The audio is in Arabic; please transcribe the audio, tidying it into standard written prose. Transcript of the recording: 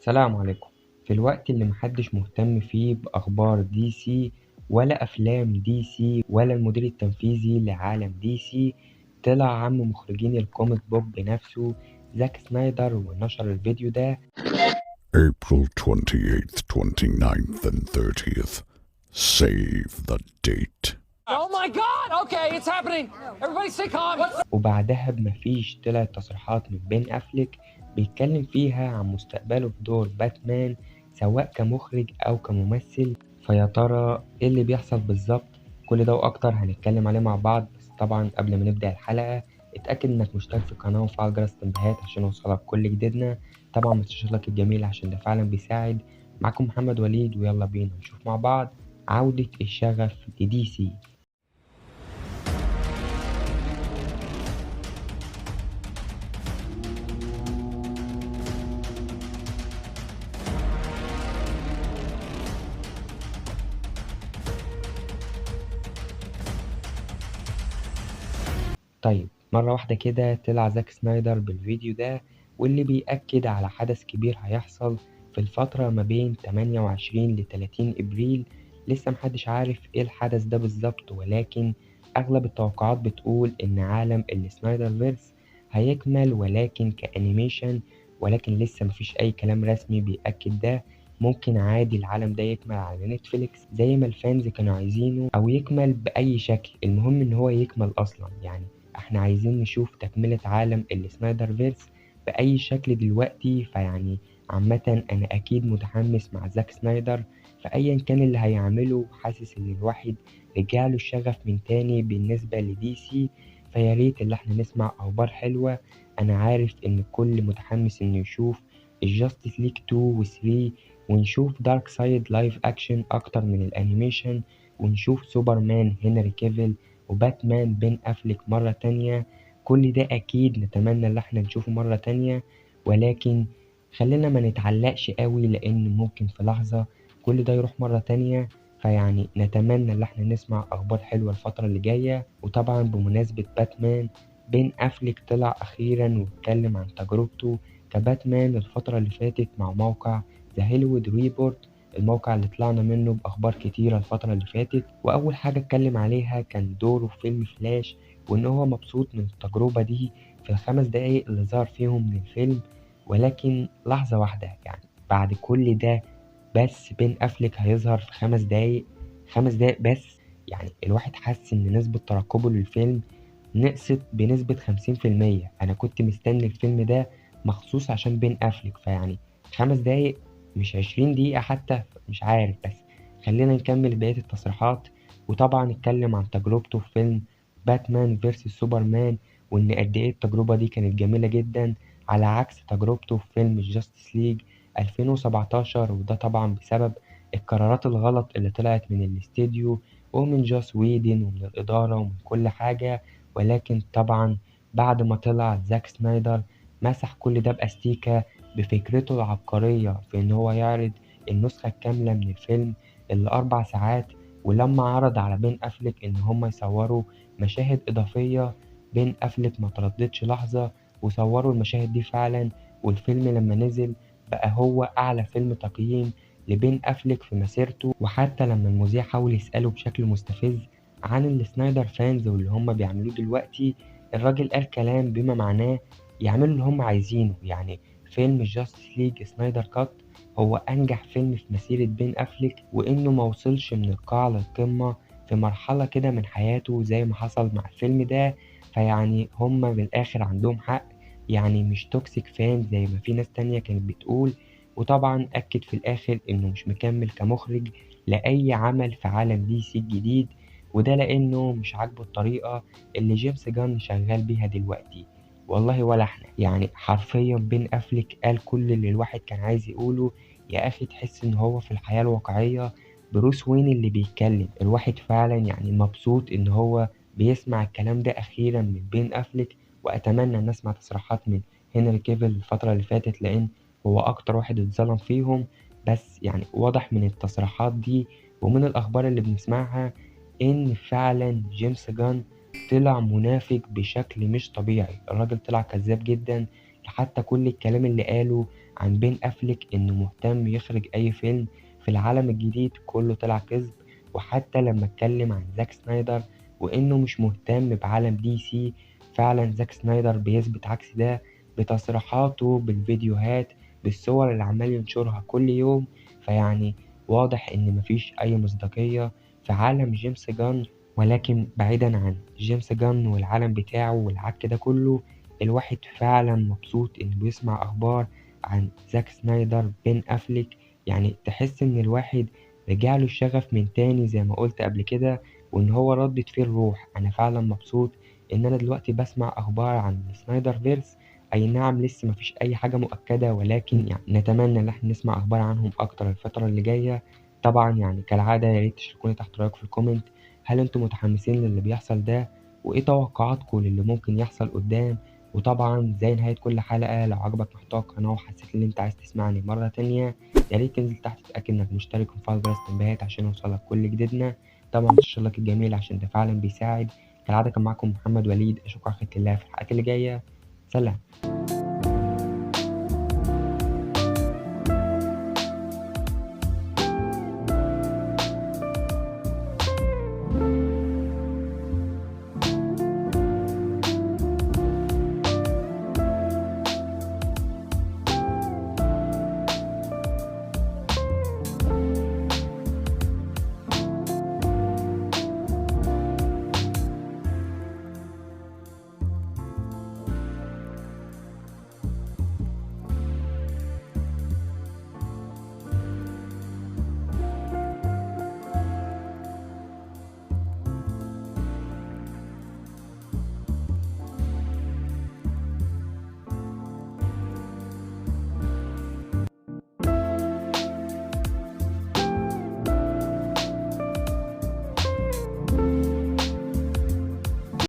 سلام عليكم. في الوقت اللي محدش مهتم فيه بأخبار دي سي ولا أفلام دي سي ولا المدير التنفيذي لعالم دي سي، طلع عم مخرجين الكوميك بوك بنفسه زاك سنايدر ونشر الفيديو ده. April 28th, 29th, and 30th. Save the date. Oh my god! Okay, it's happening! Everybody stay calm! وبعدها بمفيش طلعت تصريحات من بين أفليك بيتكلم فيها عن مستقبله في دور باتمان، سواء كمخرج أو كممثل. فيا ترى إيه اللي بيحصل بالظبط؟ كل ده وأكتر هنتكلم عليه مع بعض. بس طبعا قبل ما نبدأ الحلقة اتأكد إنك مشترك في القناة وفعل جرس التنبيهات عشان يوصلك كل جديدنا. طبعا متنساش اللايك الجميل عشان ده فعلا بيساعد. معاكم محمد وليد، ويلا بينا نشوف مع بعض عودة الشغف لدي سي. طيب مرة واحدة كده طلع زاك سنايدر بالفيديو ده، واللي بيأكد على حدث كبير هيحصل في الفترة ما بين 28 ل 30 إبريل. لسه محدش عارف إيه الحدث ده بالظبط، ولكن أغلب التوقعات بتقول إن عالم السنايدر فيرس هيكمل ولكن كأنيميشن، ولكن لسه مفيش أي كلام رسمي بيأكد ده. ممكن عادي العالم ده يكمل على نتفليكس زي ما الفانز كانوا عايزينه، أو يكمل بأي شكل، المهم إن هو يكمل أصلا. يعني احنا عايزين نشوف تكملة عالم السنايدر فيرس بأي شكل دلوقتي. فيعني عامة أنا أكيد متحمس مع زاك سنايدر، فأيا كان اللي هيعمله حاسس إن الواحد رجعله الشغف من تاني بالنسبة لدي سي. فياريت اللي احنا نسمع أخبار حلوة. أنا عارف إن الكل متحمس إنه يشوف الجاستس ليج 2 و 3، ونشوف دارك سايد لايف أكشن أكتر من الأنيميشن، ونشوف سوبرمان هنري كيفل وباتمان بين أفليك مرة تانية. كل ده أكيد نتمنى إن احنا نشوفه مرة تانية، ولكن خلينا ما نتعلقش قوي لأن ممكن في لحظة كل ده يروح مرة تانية. فيعني نتمنى إن احنا نسمع أخبار حلوة الفترة اللي جاية. وطبعا بمناسبة باتمان، بين أفليك طلع أخيرا واتكلم عن تجربته كباتمان الفترة اللي فاتت مع موقع ذا هوليوود ريبورت، الموقع اللي طلعنا منه بأخبار كتيرة الفترة اللي فاتت. وأول حاجة اتكلم عليها كان دوره في فيلم فلاش، وإن هو مبسوط من التجربة دي في الخمس دقايق اللي ظهر فيهم من الفيلم. ولكن لحظة واحدة، يعني بعد كل ده بس بين أفليك هيظهر في 5 دقايق؟ 5 دقايق بس. يعني الواحد حاسس إن نسبة ترقبه للفيلم نقصت بنسبة 50%. أنا كنت مستني الفيلم ده مخصوص عشان بين أفليك، فيعني 5 دقايق مش 20 دقيقة حتى، مش عارف. بس خلينا نكمل بقية التصريحات. وطبعا اتكلم عن تجربته في فيلم باتمان فيرسس سوبرمان، وإن قد إيه التجربة دي كانت جميلة جدا على عكس تجربته في فيلم جاستس ليج 2017. وده طبعا بسبب القرارات الغلط اللي طلعت من الاستديو ومن جوس ويدن ومن الإدارة ومن كل حاجة. ولكن طبعا بعد ما طلع زاك سنايدر مسح كل ده بأستيكة بفكرته العبقرية في إن هو يعرض النسخة الكاملة من الفيلم اللي 4 ساعات. ولما عرض على بين أفلك إن هما يصوروا مشاهد إضافية، بين أفلك ما ترددش لحظة وصوروا المشاهد دي فعلا. والفيلم لما نزل بقى هو أعلى فيلم تقييم لبين أفلك في مسيرته. وحتى لما المذيع حاول يسأله بشكل مستفز عن السنايدر فانز واللي هم بيعملوه دلوقتي، الراجل قال كلام بما معناه يعملوا اللي هم عايزينه. يعني فيلم جاستس ليج سنايدر كات هو أنجح فيلم في مسيرة بين أفليك، وإنه موصلش من القاع للقمة في مرحلة كده من حياته زي ما حصل مع الفيلم ده. فيعني هما من الآخر عندهم حق، يعني مش توكسيك فان زي ما في ناس تانية كانت بتقول. وطبعا أكد في الآخر إنه مش مكمل كمخرج لأي عمل في عالم دي سي الجديد، وده لأنه مش عاجبه الطريقة اللي جيمس جان شغال بيها دلوقتي. والله ولا احنا، يعني حرفيا بين أفلك قال كل اللي الواحد كان عايز يقوله. يا أخي تحس إن هو في الحياة الواقعية بروس وين اللي بيتكلم. الواحد فعلا يعني مبسوط إن هو بيسمع الكلام ده أخيرا من بين أفلك. وأتمنى أن أسمع تصريحات من هنري كيفل الفترة اللي فاتت، لأن هو أكتر واحد اتظلم فيهم. بس يعني واضح من التصريحات دي ومن الأخبار اللي بنسمعها إن فعلا جيمس جان طلع منافق بشكل مش طبيعي. الراجل طلع كذاب جدا، حتى كل الكلام اللي قاله عن بين أفليك إنه مهتم يخرج أي فيلم في العالم الجديد كله طلع كذب. وحتى لما اتكلم عن زاك سنايدر وإنه مش مهتم بعالم دي سي، فعلا زاك سنايدر بيثبت عكس ده بتصريحاته، بالفيديوهات، بالصور اللي عمال ينشرها كل يوم. فيعني واضح إن مفيش أي مصداقية في عالم جيمس جان. ولكن بعيدا عن جيمس جان والعالم بتاعه والعك ده كله، الواحد فعلا مبسوط إنه بيسمع أخبار عن زاك سنايدر بين أفليك. يعني تحس إن الواحد رجعله الشغف من تاني زي ما قلت قبل كده، وإن هو ردت فيه الروح. أنا فعلا مبسوط إن أنا دلوقتي بسمع أخبار عن سنايدر فيرس. أي نعم لسه مفيش أي حاجة مؤكدة، ولكن يعني نتمنى إن احنا نسمع أخبار عنهم أكتر الفترة اللي جاية. طبعا يعني كالعادة ياريت تشاركوني تحت رأيكم في الكومنت، هل انتوا متحمسين للي بيحصل ده؟ وإيه توقعاتكم للي ممكن يحصل قدام؟ وطبعا زي نهاية كل حلقة، لو عجبك محتوى القناة وحسيت إن أنت عايز تسمعني مرة تانية، ياريت تنزل تحت تتأكد إنك مشترك ومفعل جرس التنبيهات عشان يوصلك كل جديدنا. طبعا متنساش اللايك الجميل عشان ده فعلا بيساعد. كالعادة كان معاكم محمد وليد، أشوفكم على خير الله في الحلقات اللي جاية. سلام.